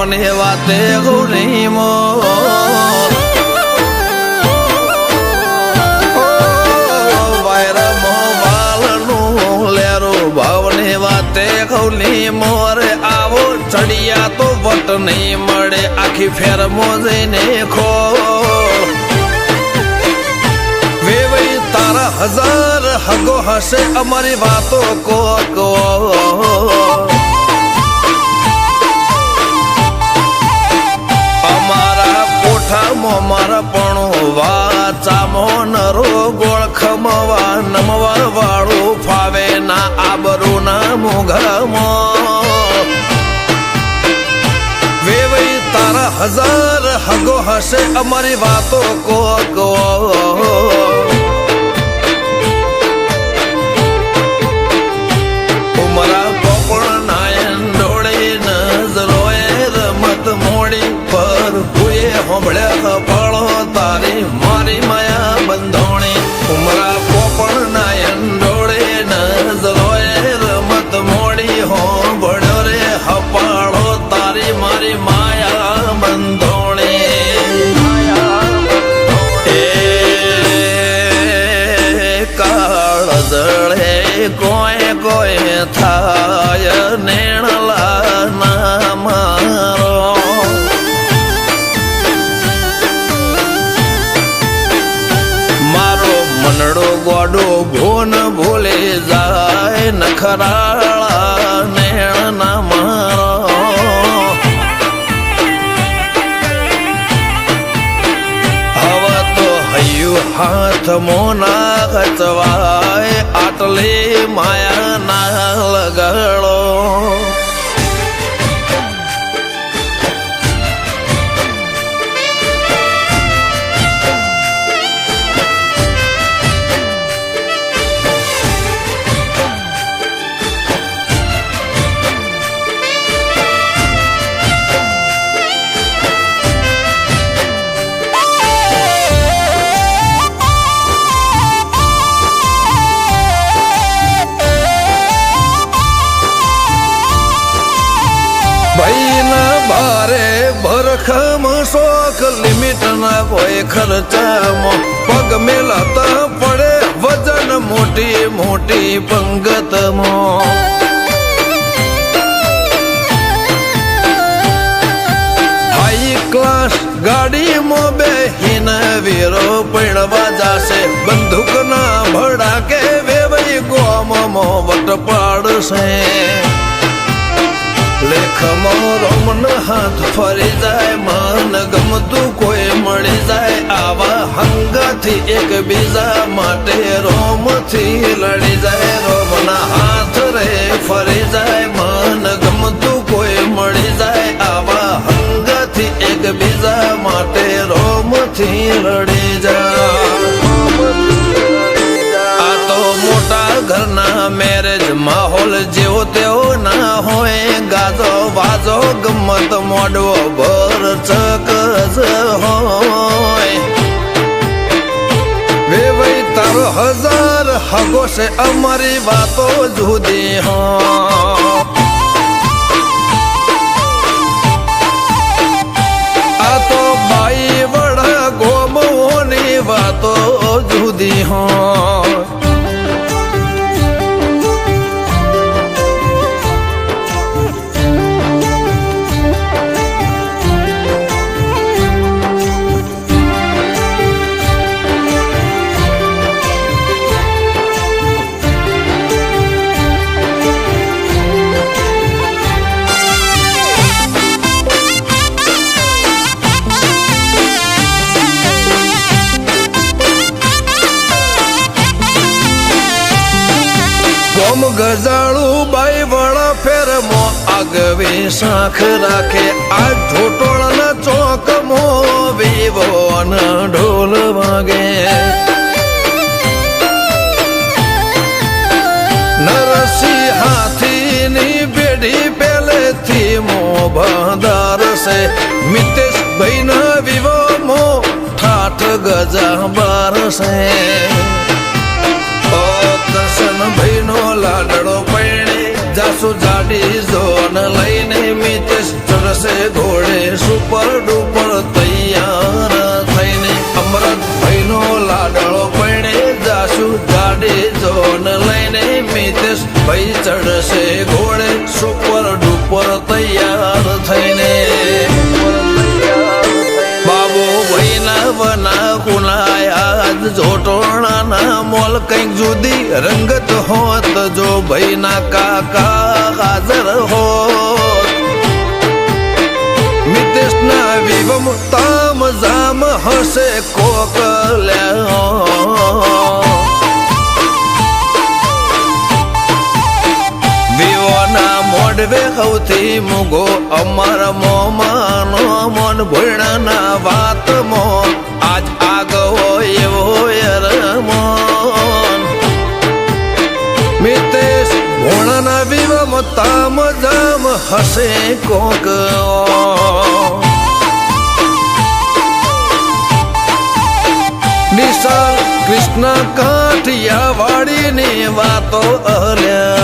ભાવની વાતે ગૌરી મો વાયરા મો બાલનું લેરું ભાવની વાતે ગૌરી મોરે આવો ચડિયા તો વટ નહીં મળે આખી ફેર મોજઈને ખો વેવઈ તારા હજાર હગો હશે અમારી વાતો કો અમારા કોઠામાં મારા પણ વાચામો નરો ગોળ ખમવા નમવા વાળું ફાવે ના આબરૂ ના મોઘામાં વેવઈ તારા હજાર હગો હશે અમારી વાતો કો ઉમરા પોપણ નાયન ડોળે નજરોએ રમત મોડી પર ભૂએ હોંભળ્યા ફળો તારી મારી માયા બંધોણી ઉમરા પોપણ નાયન ડોળે નજરોએ રમત મોડી હોંભળ્યો રે હપાળો તારી મારી માયા બંધોણી એ કાળ જળે કોઈ કોઈ થાય નેણલા ના મારો મારો મનડો ગોડો ભૂન ભૂલી જાય નખરાળા નેણ ના મારો હવે તો હૈયું હાથ મોના ખચવાય આટલી માયા ના લગાડો ભરખમ શોખ લિમિટ ના કોઈ ખર્ચામાં પગ મેલાતા પડે વજન મોટી મોટી પંગતમાં હાઈ ક્લાસ ગાડીમાં બેહીને વીરો પૈણવા જાશે બંદૂક ના ભડાકે વેવઈ ગોમમાં વટ પાડશે લેખમો રોમન હાથ ફરી જાય મન ગમતું કોઈ મળી જાય આવા હંગાથી એક બીજા માટે રોમથી લડી જાય રોમના હાથ રે ફરી જાય મન ગમતું કોઈ મળી જાય આવા હંગાથી એક બીજા માટે રોમથી લડી જાય આ તો મોટા ઘરના મેરેજ માહોલ જેવો તેવો ના હોય ગાજો વાજો ગમત મોડવો ભર ચકજ હોય વેવઈ તારો હજાર હગો છે અમારી વાતો જુદી હો આ તો બાઈ વડા ગોમોની વાતો જુદી હોય ગોમ ગજાળું બાઈ વડા ફેરમો આગવી શાખ રાખે આ ઢોટોળના ચોકમો વિવો ઢોલ વાગે નરસિંહ હાથીની બેડી પેલેથી મો બાંધાર છે મિતેશ ભાઈ ના વિવો ઠાઠ ગજા બાર છે દર્શન ભાઈ નો લાડડો પૈણે જાસુ જાડી જોન લઈને મિતેશ ચરસે ઘોડે સુપર ડુપર તૈયાર થઈને અમરતભાઈનો લાડળો પૈણે જાશું ગાડી જોન લઈને મિતેશ ભાઈ ચડશે ઘોડે સુપર ડુપર તૈયાર થઈને બાબુ ભાઈના વના કુનાયા જોટોણાના મોલ કંઈક જુદી રંગત હોત જો ભાઈના કાકા હાજર હોત મિતેશના વિવમ તામ જામ હશે કોકલ્યા વિવોના મોડવે સૌથી મૂગો અમાર મોમાનો મોન ભોયણાના વાતમો આજ આગવો એવો યરમોન મિતેશ ભોણાના વિવમ તામ જામ હશે કોક નિશાળ કૃષ્ણ કાઠિયા વાડીની વાતો અલ્યા